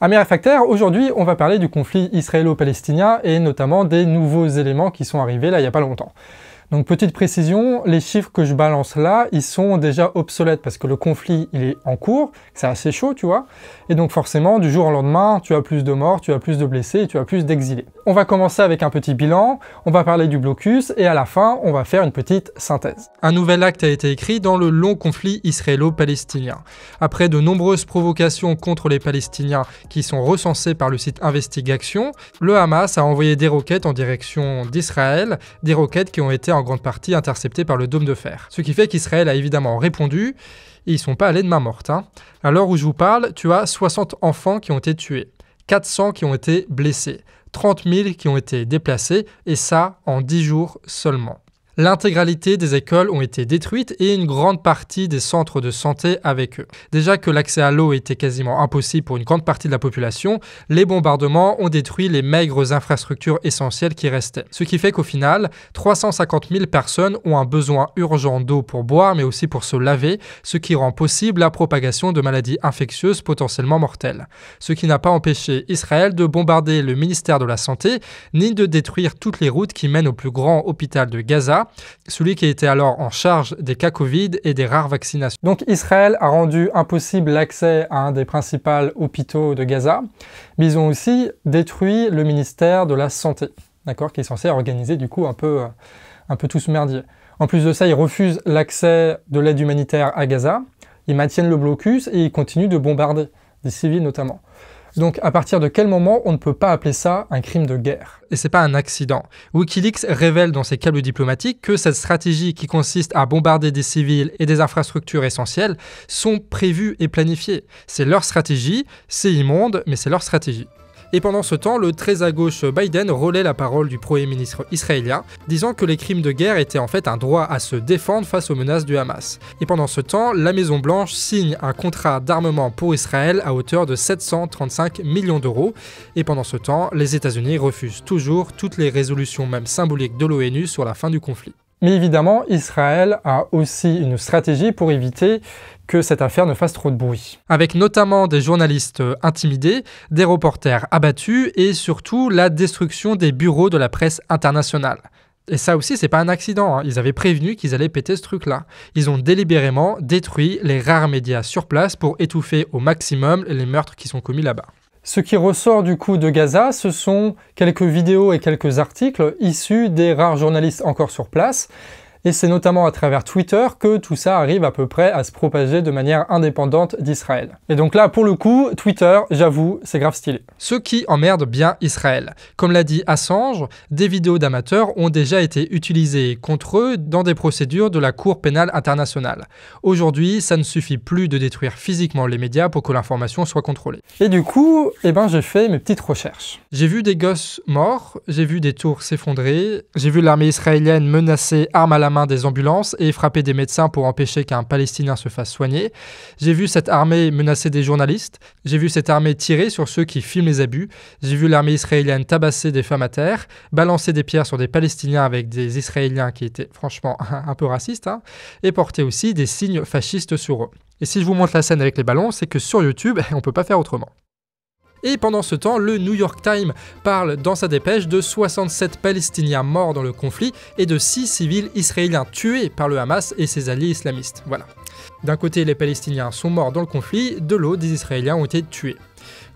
Amis réfractaires, aujourd'hui on va parler du conflit israélo-palestinien et notamment des nouveaux éléments qui sont arrivés là il n'y a pas longtemps. Donc petite précision, les chiffres que je balance là, ils sont déjà obsolètes parce que le conflit il est en cours, c'est assez chaud tu vois, et donc forcément du jour au lendemain tu as plus de morts, tu as plus de blessés et tu as plus d'exilés. On va commencer avec un petit bilan, on va parler du blocus et à la fin on va faire une petite synthèse. Un nouvel acte a été écrit dans le long conflit israélo-palestinien. Après de nombreuses provocations contre les Palestiniens qui sont recensées par le site Investigation, le Hamas a envoyé des roquettes en direction d'Israël, des roquettes qui ont été en grande partie interceptées par le dôme de fer. Ce qui fait qu'Israël a évidemment répondu, et ils sont pas allés de main morte. À l'heure où je vous parle, tu as 60 enfants qui ont été tués, 400 qui ont été blessés, 30 000 qui ont été déplacés, et ça en 10 jours seulement. L'intégralité des écoles ont été détruites et une grande partie des centres de santé avec eux. Déjà que l'accès à l'eau était quasiment impossible pour une grande partie de la population, les bombardements ont détruit les maigres infrastructures essentielles qui restaient. Ce qui fait qu'au final, 350 000 personnes ont un besoin urgent d'eau pour boire mais aussi pour se laver, ce qui rend possible la propagation de maladies infectieuses potentiellement mortelles. Ce qui n'a pas empêché Israël de bombarder le ministère de la Santé, ni de détruire toutes les routes qui mènent au plus grand hôpital de Gaza, celui qui était alors en charge des cas Covid et des rares vaccinations. Donc Israël a rendu impossible l'accès à un des principaux hôpitaux de Gaza, mais ils ont aussi détruit le ministère de la Santé, d'accord, qui est censé organiser du coup un peu tout ce merdier. En plus de ça, ils refusent l'accès de l'aide humanitaire à Gaza, ils maintiennent le blocus et ils continuent de bombarder, des civils notamment. Donc à partir de quel moment on ne peut pas appeler ça un crime de guerre? Et c'est pas un accident. Wikileaks révèle dans ses câbles diplomatiques que cette stratégie qui consiste à bombarder des civils et des infrastructures essentielles sont prévues et planifiées. C'est leur stratégie, c'est immonde, mais c'est leur stratégie. Et pendant ce temps, le très à gauche Biden relaie la parole du Premier ministre israélien, disant que les crimes de guerre étaient en fait un droit à se défendre face aux menaces du Hamas. Et pendant ce temps, la Maison-Blanche signe un contrat d'armement pour Israël à hauteur de 735 millions d'euros. Et pendant ce temps, les États-Unis refusent toujours toutes les résolutions même symboliques de l'ONU sur la fin du conflit. Mais évidemment, Israël a aussi une stratégie pour éviter que cette affaire ne fasse trop de bruit. Avec notamment des journalistes intimidés, des reporters abattus et surtout la destruction des bureaux de la presse internationale. Et ça aussi, c'est pas un accident, Ils avaient prévenu qu'ils allaient péter ce truc-là. Ils ont délibérément détruit les rares médias sur place pour étouffer au maximum les meurtres qui sont commis là-bas. Ce qui ressort du coup de Gaza, ce sont quelques vidéos et quelques articles issus des rares journalistes encore sur place. Et c'est notamment à travers Twitter que tout ça arrive à peu près à se propager de manière indépendante d'Israël. Et donc là, pour le coup, Twitter, j'avoue, c'est grave stylé. Ce qui emmerde bien Israël. Comme l'a dit Assange, des vidéos d'amateurs ont déjà été utilisées contre eux dans des procédures de la Cour pénale internationale. Aujourd'hui, ça ne suffit plus de détruire physiquement les médias pour que l'information soit contrôlée. Et du coup, j'ai fait mes petites recherches. J'ai vu des gosses morts, j'ai vu des tours s'effondrer, j'ai vu l'armée israélienne menacer arme à la main des ambulances et frapper des médecins pour empêcher qu'un Palestinien se fasse soigner. J'ai vu cette armée menacer des journalistes. J'ai vu cette armée tirer sur ceux qui filment les abus. J'ai vu l'armée israélienne tabasser des femmes à terre, balancer des pierres sur des Palestiniens avec des Israéliens qui étaient franchement un peu racistes, et porter aussi des signes fascistes sur eux. Et si je vous montre la scène avec les ballons, c'est que sur YouTube, on peut pas faire autrement. Et pendant ce temps, le New York Times parle dans sa dépêche de 67 Palestiniens morts dans le conflit et de 6 civils israéliens tués par le Hamas et ses alliés islamistes. Voilà. D'un côté, les Palestiniens sont morts dans le conflit, de l'autre, des Israéliens ont été tués.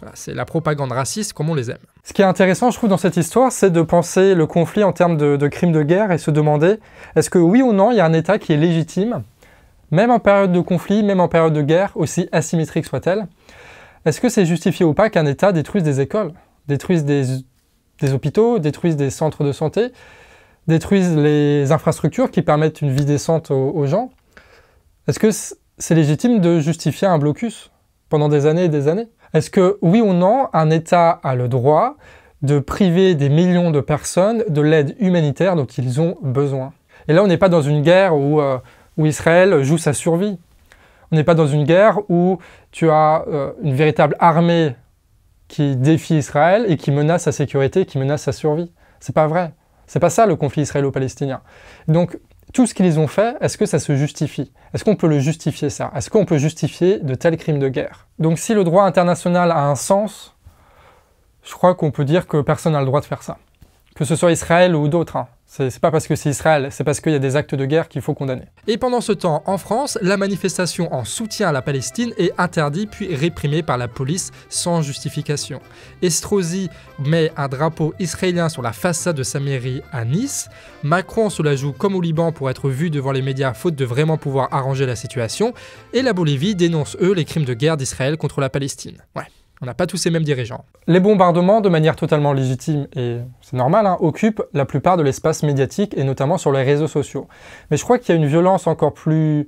Voilà, c'est la propagande raciste comme on les aime. Ce qui est intéressant, je trouve, dans cette histoire, c'est de penser le conflit en termes de crimes de guerre et se demander est-ce que oui ou non, il y a un État qui est légitime, même en période de conflit, même en période de guerre, aussi asymétrique soit-elle. Est-ce que c'est justifié ou pas qu'un État détruise des écoles, détruise des hôpitaux, détruise des centres de santé, détruise les infrastructures qui permettent une vie décente aux gens? Est-ce que c'est légitime de justifier un blocus pendant des années et des années? Est-ce que, oui ou non, un État a le droit de priver des millions de personnes de l'aide humanitaire dont ils ont besoin? Et là, on n'est pas dans une guerre où Israël joue sa survie. On n'est pas dans une guerre où tu as une véritable armée qui défie Israël et qui menace sa sécurité, qui menace sa survie. C'est pas vrai. C'est pas ça le conflit israélo-palestinien. Donc, tout ce qu'ils ont fait, est-ce que ça se justifie? Est-ce qu'on peut le justifier ça? Est-ce qu'on peut justifier de tels crimes de guerre? Donc si le droit international a un sens, je crois qu'on peut dire que personne n'a le droit de faire ça. Que ce soit Israël ou d'autres, hein. C'est pas parce que c'est Israël, c'est parce qu'il y a des actes de guerre qu'il faut condamner. Et pendant ce temps, en France, la manifestation en soutien à la Palestine est interdite puis réprimée par la police sans justification. Estrosi met un drapeau israélien sur la façade de sa mairie à Nice. Macron se la joue comme au Liban pour être vu devant les médias faute de vraiment pouvoir arranger la situation. Et la Bolivie dénonce, eux, les crimes de guerre d'Israël contre la Palestine. Ouais. On n'a pas tous ces mêmes dirigeants. Les bombardements, de manière totalement légitime, et c'est normal, hein, occupent la plupart de l'espace médiatique, et notamment sur les réseaux sociaux. Mais je crois qu'il y a une violence encore plus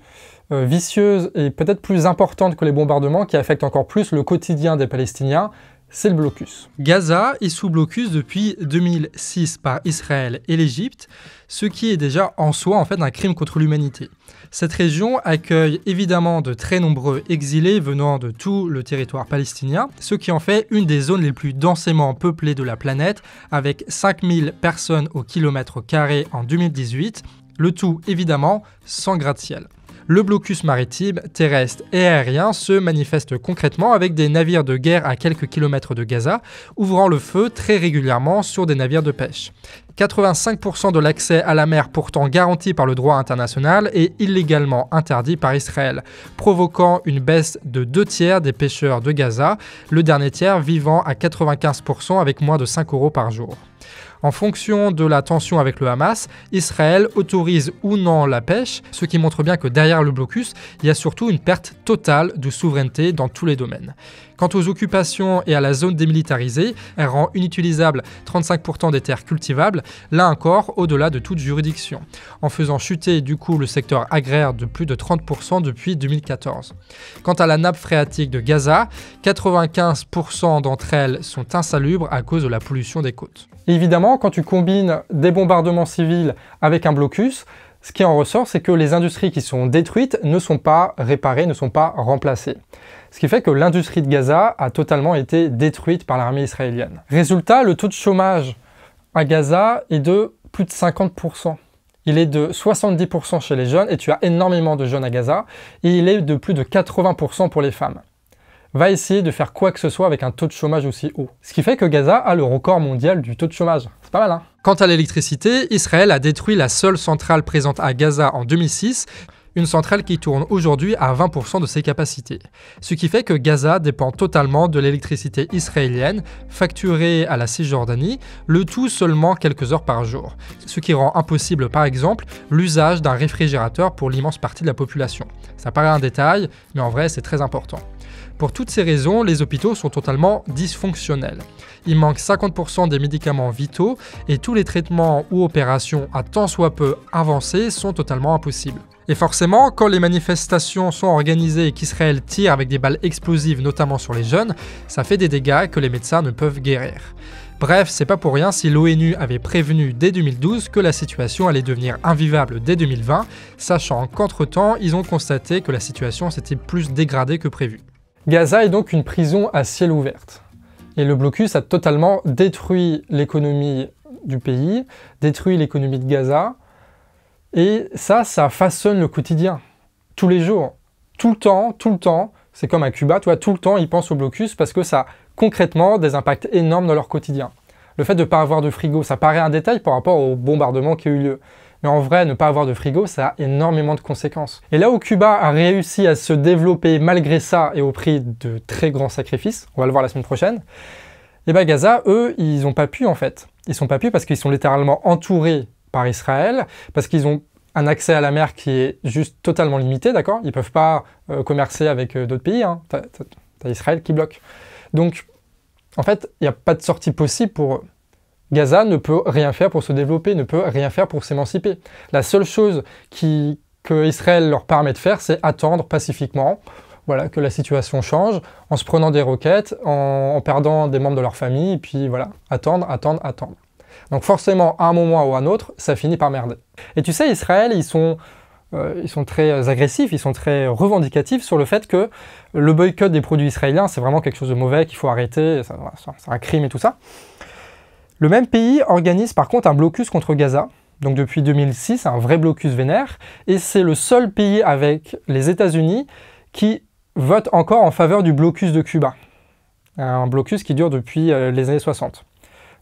vicieuse et peut-être plus importante que les bombardements qui affectent encore plus le quotidien des Palestiniens, c'est le blocus. Gaza est sous blocus depuis 2006 par Israël et l'Égypte, ce qui est déjà en soi en fait un crime contre l'humanité. Cette région accueille évidemment de très nombreux exilés venant de tout le territoire palestinien, ce qui en fait une des zones les plus densément peuplées de la planète, avec 5000 personnes au kilomètre carré en 2018, le tout évidemment sans gratte-ciel. Le blocus maritime, terrestre et aérien se manifeste concrètement avec des navires de guerre à quelques kilomètres de Gaza, ouvrant le feu très régulièrement sur des navires de pêche. 85% de l'accès à la mer pourtant garanti par le droit international est illégalement interdit par Israël, provoquant une baisse de 2/3 des pêcheurs de Gaza, le dernier tiers vivant à 95% avec moins de 5 € par jour. En fonction de la tension avec le Hamas, Israël autorise ou non la pêche, ce qui montre bien que derrière le blocus, il y a surtout une perte totale de souveraineté dans tous les domaines. Quant aux occupations et à la zone démilitarisée, elle rend inutilisable 35% des terres cultivables, là encore au-delà de toute juridiction, en faisant chuter du coup le secteur agraire de plus de 30% depuis 2014. Quant à la nappe phréatique de Gaza, 95% d'entre elles sont insalubres à cause de la pollution des côtes. Et évidemment, quand tu combines des bombardements civils avec un blocus, ce qui en ressort, c'est que les industries qui sont détruites ne sont pas réparées, ne sont pas remplacées. Ce qui fait que l'industrie de Gaza a totalement été détruite par l'armée israélienne. Résultat, le taux de chômage à Gaza est de plus de 50%. Il est de 70% chez les jeunes, et tu as énormément de jeunes à Gaza, et il est de plus de 80% pour les femmes. Va essayer de faire quoi que ce soit avec un taux de chômage aussi haut. Ce qui fait que Gaza a le record mondial du taux de chômage. C'est pas mal, hein? Quant à l'électricité, Israël a détruit la seule centrale présente à Gaza en 2006, une centrale qui tourne aujourd'hui à 20% de ses capacités. Ce qui fait que Gaza dépend totalement de l'électricité israélienne, facturée à la Cisjordanie, le tout seulement quelques heures par jour. Ce qui rend impossible par exemple l'usage d'un réfrigérateur pour l'immense partie de la population. Ça paraît un détail, mais en vrai c'est très important. Pour toutes ces raisons, les hôpitaux sont totalement dysfonctionnels. Il manque 50% des médicaments vitaux et tous les traitements ou opérations à tant soit peu avancés sont totalement impossibles. Et forcément, quand les manifestations sont organisées et qu'Israël tire avec des balles explosives, notamment sur les jeunes, ça fait des dégâts que les médecins ne peuvent guérir. Bref, c'est pas pour rien si l'ONU avait prévenu dès 2012 que la situation allait devenir invivable dès 2020, sachant qu'entre-temps, ils ont constaté que la situation s'était plus dégradée que prévu. Gaza est donc une prison à ciel ouvert. Et le blocus a totalement détruit l'économie du pays, détruit l'économie de Gaza, et ça façonne le quotidien. Tous les jours, tout le temps, c'est comme à Cuba, tout le temps ils pensent au blocus parce que ça a concrètement des impacts énormes dans leur quotidien. Le fait de ne pas avoir de frigo, ça paraît un détail par rapport au bombardement qui a eu lieu. Mais en vrai, ne pas avoir de frigo, ça a énormément de conséquences. Et là où Cuba a réussi à se développer malgré ça et au prix de très grands sacrifices, on va le voir la semaine prochaine, et bien Gaza, eux, ils n'ont pas pu en fait. Ils n'ont pas pu parce qu'ils sont littéralement entourés par Israël, parce qu'ils ont un accès à la mer qui est juste totalement limité, d'accord? Ils ne peuvent pas commercer avec d'autres pays, hein. T'as Israël qui bloque. Donc, en fait, il n'y a pas de sortie possible pour eux. Gaza ne peut rien faire pour se développer, ne peut rien faire pour s'émanciper. La seule chose que Israël leur permet de faire, c'est attendre pacifiquement, voilà, que la situation change, en se prenant des roquettes, en perdant des membres de leur famille, et puis voilà, attendre. Donc forcément, à un moment ou à un autre, ça finit par merder. Et tu sais, Israël, ils sont très agressifs, ils sont très revendicatifs sur le fait que le boycott des produits israéliens, c'est vraiment quelque chose de mauvais, qu'il faut arrêter, c'est un crime et tout ça. Le même pays organise par contre un blocus contre Gaza, donc depuis 2006, un vrai blocus vénère, et c'est le seul pays avec les États-Unis qui vote encore en faveur du blocus de Cuba. un blocus qui dure depuis les années 60.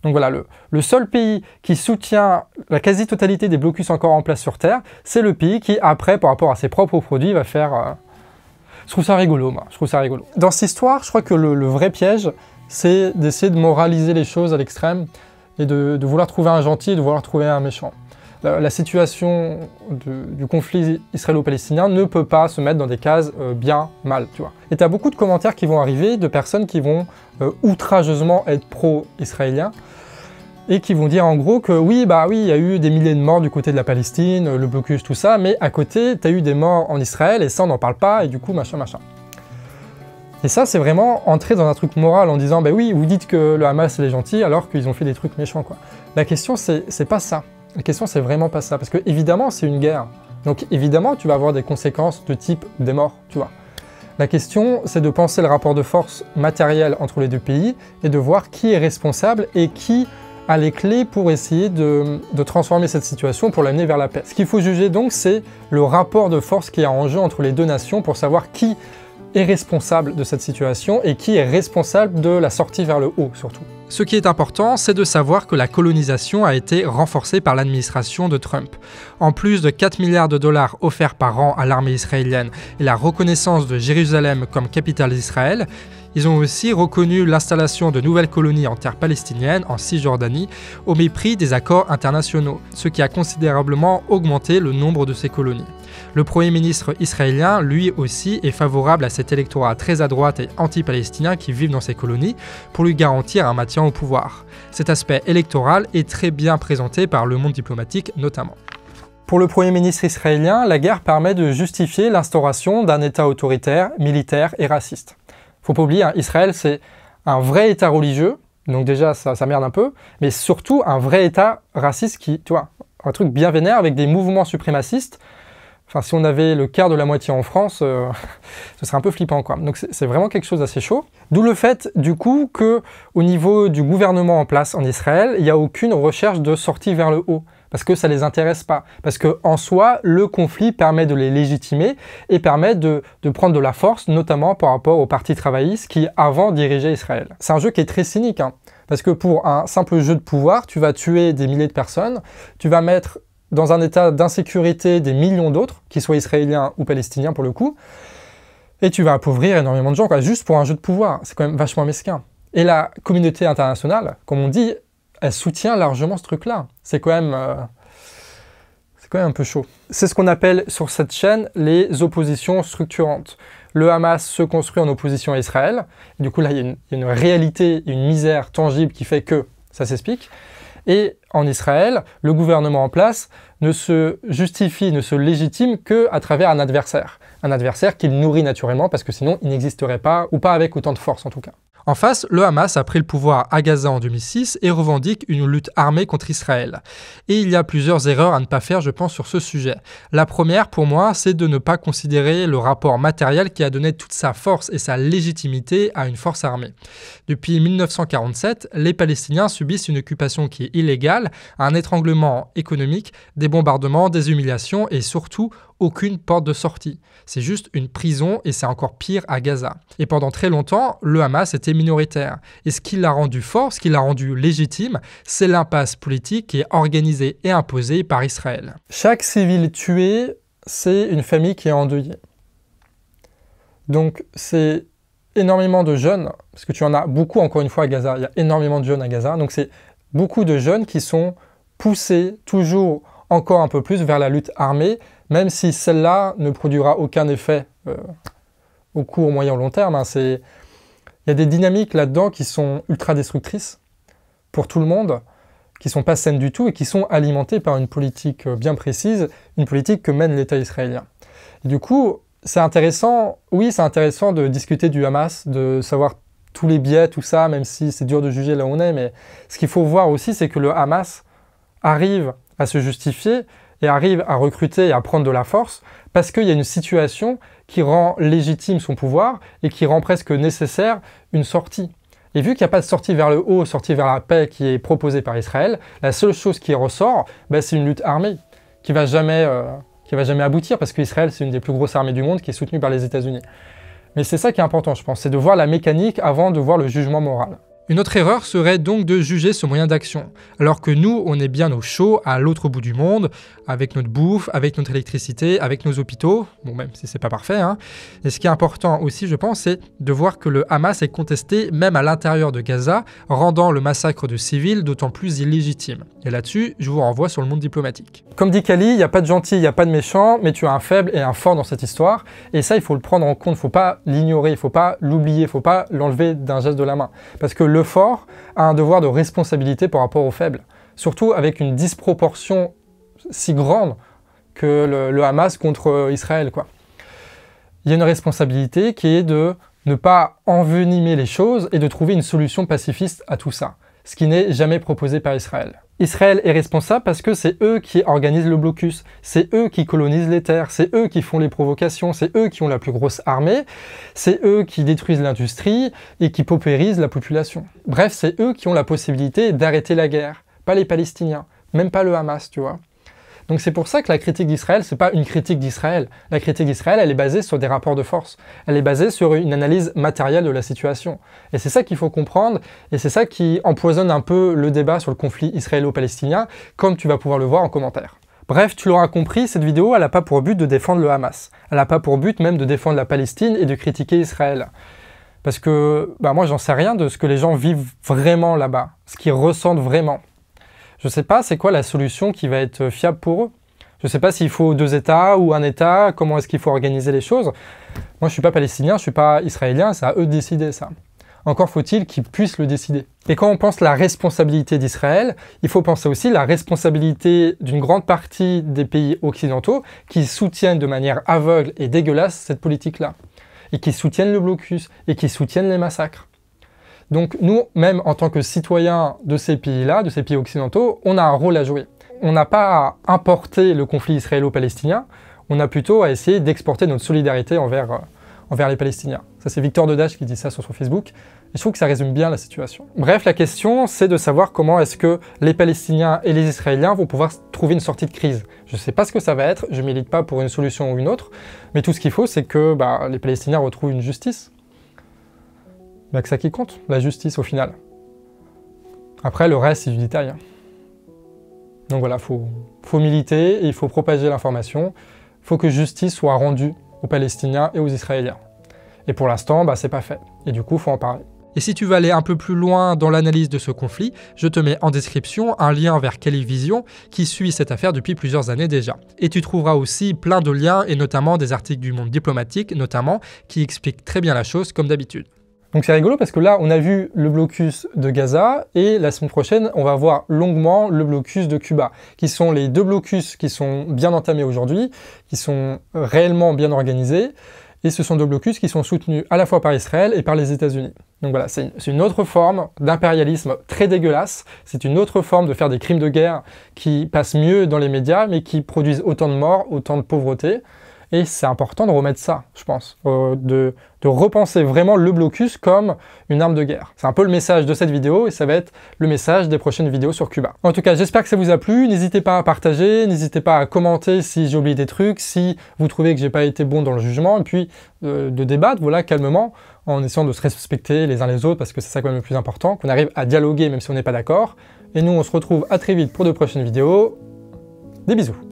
Donc voilà, le seul pays qui soutient la quasi-totalité des blocus encore en place sur Terre, c'est le pays qui, après, par rapport à ses propres produits, va faire... Je trouve ça rigolo, moi. Je trouve ça rigolo. Dans cette histoire, je crois que le vrai piège, c'est d'essayer de moraliser les choses à l'extrême et de vouloir trouver un gentil et de vouloir trouver un méchant. La situation du conflit israélo-palestinien ne peut pas se mettre dans des cases bien, mal, tu vois. Et tu as beaucoup de commentaires qui vont arriver de personnes qui vont outrageusement être pro-israéliens et qui vont dire en gros que oui, il y a eu des milliers de morts du côté de la Palestine, le blocus, tout ça, mais à côté, tu as eu des morts en Israël et ça, on n'en parle pas, et du coup, machin, machin. Et ça, c'est vraiment entrer dans un truc moral en disant, oui, vous dites que le Hamas, c'est les gentils, alors qu'ils ont fait des trucs méchants, quoi. La question, c'est pas ça. La question, c'est vraiment pas ça, parce que évidemment, c'est une guerre. Donc évidemment, tu vas avoir des conséquences de type des morts, tu vois. La question, c'est de penser le rapport de force matériel entre les deux pays et de voir qui est responsable et qui a les clés pour essayer de transformer cette situation, pour l'amener vers la paix. Ce qu'il faut juger donc, c'est le rapport de force qui est en jeu entre les deux nations pour savoir qui est responsable de cette situation et qui est responsable de la sortie vers le haut, surtout. Ce qui est important, c'est de savoir que la colonisation a été renforcée par l'administration de Trump. En plus de 4 milliards de dollars offerts par an à l'armée israélienne et la reconnaissance de Jérusalem comme capitale d'Israël, ils ont aussi reconnu l'installation de nouvelles colonies en terre palestinienne, en Cisjordanie, au mépris des accords internationaux, ce qui a considérablement augmenté le nombre de ces colonies. Le Premier ministre israélien, lui aussi, est favorable à cet électorat très à droite et anti-palestinien qui vivent dans ces colonies pour lui garantir un maintien au pouvoir. Cet aspect électoral est très bien présenté par le monde diplomatique notamment. Pour le Premier ministre israélien, la guerre permet de justifier l'instauration d'un État autoritaire, militaire et raciste. Faut pas oublier, Israël c'est un vrai État religieux, donc déjà ça merde un peu, mais surtout un vrai État raciste qui, tu vois, un truc bien vénère avec des mouvements suprémacistes. Enfin, si on avait le quart de la moitié en France, ce serait un peu flippant, quoi. Donc c'est vraiment quelque chose d'assez chaud. D'où le fait, du coup, qu'au niveau du gouvernement en place en Israël, il n'y a aucune recherche de sortie vers le haut. Parce que ça ne les intéresse pas. Parce qu'en soi, le conflit permet de les légitimer et permet de prendre de la force, notamment par rapport au parti travailliste qui, avant, dirigeait Israël. C'est un jeu qui est très cynique, parce que pour un simple jeu de pouvoir, tu vas tuer des milliers de personnes, tu vas mettre dans un état d'insécurité des millions d'autres, qu'ils soient israéliens ou palestiniens pour le coup, et tu vas appauvrir énormément de gens, quoi, juste pour un jeu de pouvoir. C'est quand même vachement mesquin. Et la communauté internationale, comme on dit, elle soutient largement ce truc-là. C'est quand même un peu chaud. C'est ce qu'on appelle sur cette chaîne les oppositions structurantes. Le Hamas se construit en opposition à Israël. Et du coup, là, il y a une réalité, une misère tangible qui fait que ça s'explique. Et en Israël, le gouvernement en place ne se justifie, ne se légitime qu'à travers un adversaire. Un adversaire qu'il nourrit naturellement parce que sinon il n'existerait pas, ou pas avec autant de force en tout cas. En face, le Hamas a pris le pouvoir à Gaza en 2006 et revendique une lutte armée contre Israël. Et il y a plusieurs erreurs à ne pas faire, je pense, sur ce sujet. La première, pour moi, c'est de ne pas considérer le rapport matériel qui a donné toute sa force et sa légitimité à une force armée. Depuis 1947, les Palestiniens subissent une occupation qui est illégale, un étranglement économique, des bombardements, des humiliations et surtout aucune porte de sortie. C'est juste une prison et c'est encore pire à Gaza. Et pendant très longtemps, le Hamas était minoritaire. Et ce qui l'a rendu fort, ce qui l'a rendu légitime, c'est l'impasse politique qui est organisée et imposée par Israël. Chaque civil tué, c'est une famille qui est endeuillée. Donc c'est énormément de jeunes, parce que tu en as beaucoup encore une fois à Gaza, il y a énormément de jeunes à Gaza, donc c'est beaucoup de jeunes qui sont poussés toujours encore un peu plus vers la lutte armée, même si celle-là ne produira aucun effet au court, moyen ou long terme. Il y a des dynamiques là-dedans qui sont ultra destructrices pour tout le monde, qui ne sont pas saines du tout et qui sont alimentées par une politique bien précise, une politique que mène l'État israélien. Et du coup, c'est intéressant, oui, c'est intéressant de discuter du Hamas, de savoir tous les biais, tout ça, même si c'est dur de juger là où on est, mais ce qu'il faut voir aussi, c'est que le Hamas arrive à se justifier et arrive à recruter et à prendre de la force parce qu'il y a une situation qui rend légitime son pouvoir et qui rend presque nécessaire une sortie. Et vu qu'il n'y a pas de sortie vers le haut, sortie vers la paix qui est proposée par Israël, la seule chose qui ressort, c'est une lutte armée qui va jamais aboutir parce qu'Israël, c'est une des plus grosses armées du monde qui est soutenue par les États-Unis. Mais c'est ça qui est important, je pense, c'est de voir la mécanique avant de voir le jugement moral. Une autre erreur serait donc de juger ce moyen d'action, alors que nous, on est bien au chaud, à l'autre bout du monde, avec notre bouffe, avec notre électricité, avec nos hôpitaux, bon même si c'est pas parfait, hein. Et ce qui est important aussi, je pense, c'est de voir que le Hamas est contesté même à l'intérieur de Gaza, rendant le massacre de civils d'autant plus illégitime. Et là-dessus, je vous renvoie sur le monde diplomatique. Comme dit Kali, il n'y a pas de gentil, il n'y a pas de méchant, mais tu as un faible et un fort dans cette histoire, et ça, il faut le prendre en compte, il ne faut pas l'ignorer, il ne faut pas l'oublier, il ne faut pas l'enlever d'un geste de la main, parce que le fort a un devoir de responsabilité par rapport au faible, surtout avec une disproportion si grande que le Hamas contre Israël, quoi. Il y a une responsabilité qui est de ne pas envenimer les choses et de trouver une solution pacifiste à tout ça, ce qui n'est jamais proposé par Israël. Israël est responsable parce que c'est eux qui organisent le blocus, c'est eux qui colonisent les terres, c'est eux qui font les provocations, c'est eux qui ont la plus grosse armée, c'est eux qui détruisent l'industrie et qui paupérisent la population. Bref, c'est eux qui ont la possibilité d'arrêter la guerre, pas les Palestiniens, même pas le Hamas, tu vois. Donc c'est pour ça que la critique d'Israël, c'est pas une critique d'Israël. La critique d'Israël, elle est basée sur des rapports de force. Elle est basée sur une analyse matérielle de la situation. Et c'est ça qu'il faut comprendre, et c'est ça qui empoisonne un peu le débat sur le conflit israélo-palestinien, comme tu vas pouvoir le voir en commentaire. Bref, tu l'auras compris, cette vidéo, elle n'a pas pour but de défendre le Hamas. Elle n'a pas pour but même de défendre la Palestine et de critiquer Israël. Parce que moi, j'en sais rien de ce que les gens vivent vraiment là-bas, ce qu'ils ressentent vraiment. Je ne sais pas c'est quoi la solution qui va être fiable pour eux. Je ne sais pas s'il faut 2 États ou un État, comment est-ce qu'il faut organiser les choses. Moi, je ne suis pas palestinien, je ne suis pas israélien, c'est à eux de décider ça. Encore faut-il qu'ils puissent le décider. Et quand on pense la responsabilité d'Israël, il faut penser aussi la responsabilité d'une grande partie des pays occidentaux qui soutiennent de manière aveugle et dégueulasse cette politique-là. Et qui soutiennent le blocus, et qui soutiennent les massacres. Donc nous, même en tant que citoyens de ces pays-là, de ces pays occidentaux, on a un rôle à jouer. On n'a pas à importer le conflit israélo-palestinien, on a plutôt à essayer d'exporter notre solidarité envers les Palestiniens. Ça c'est Victor Dedache qui dit ça sur son Facebook, et je trouve que ça résume bien la situation. Bref, la question c'est de savoir comment est-ce que les Palestiniens et les Israéliens vont pouvoir trouver une sortie de crise. Je ne sais pas ce que ça va être, je ne milite pas pour une solution ou une autre, mais tout ce qu'il faut c'est que les Palestiniens retrouvent une justice. Il n'y a que ça qui compte, la justice au final. Après, le reste, c'est du détail. Donc voilà, faut militer, et il faut propager l'information. Il faut que justice soit rendue aux Palestiniens et aux Israéliens. Et pour l'instant, c'est pas fait. Et du coup, il faut en parler. Et si tu veux aller un peu plus loin dans l'analyse de ce conflit, je te mets en description un lien vers Kali Vision qui suit cette affaire depuis plusieurs années déjà. Et tu trouveras aussi plein de liens, et notamment des articles du Monde diplomatique, notamment, qui expliquent très bien la chose comme d'habitude. Donc c'est rigolo parce que là, on a vu le blocus de Gaza et la semaine prochaine, on va voir longuement le blocus de Cuba, qui sont les 2 blocus qui sont bien entamés aujourd'hui, qui sont réellement bien organisés, et ce sont 2 blocus qui sont soutenus à la fois par Israël et par les États-Unis. Donc voilà, c'est une autre forme d'impérialisme très dégueulasse, c'est une autre forme de faire des crimes de guerre qui passent mieux dans les médias, mais qui produisent autant de morts, autant de pauvreté. Et c'est important de remettre ça, je pense, de repenser vraiment le blocus comme une arme de guerre. C'est un peu le message de cette vidéo et ça va être le message des prochaines vidéos sur Cuba. En tout cas, j'espère que ça vous a plu. N'hésitez pas à partager, n'hésitez pas à commenter si j'ai oublié des trucs, si vous trouvez que j'ai pas été bon dans le jugement, et puis de débattre, voilà, calmement, en essayant de se respecter les uns les autres, parce que c'est ça quand même le plus important, qu'on arrive à dialoguer même si on n'est pas d'accord. Et nous, on se retrouve à très vite pour de prochaines vidéos. Des bisous.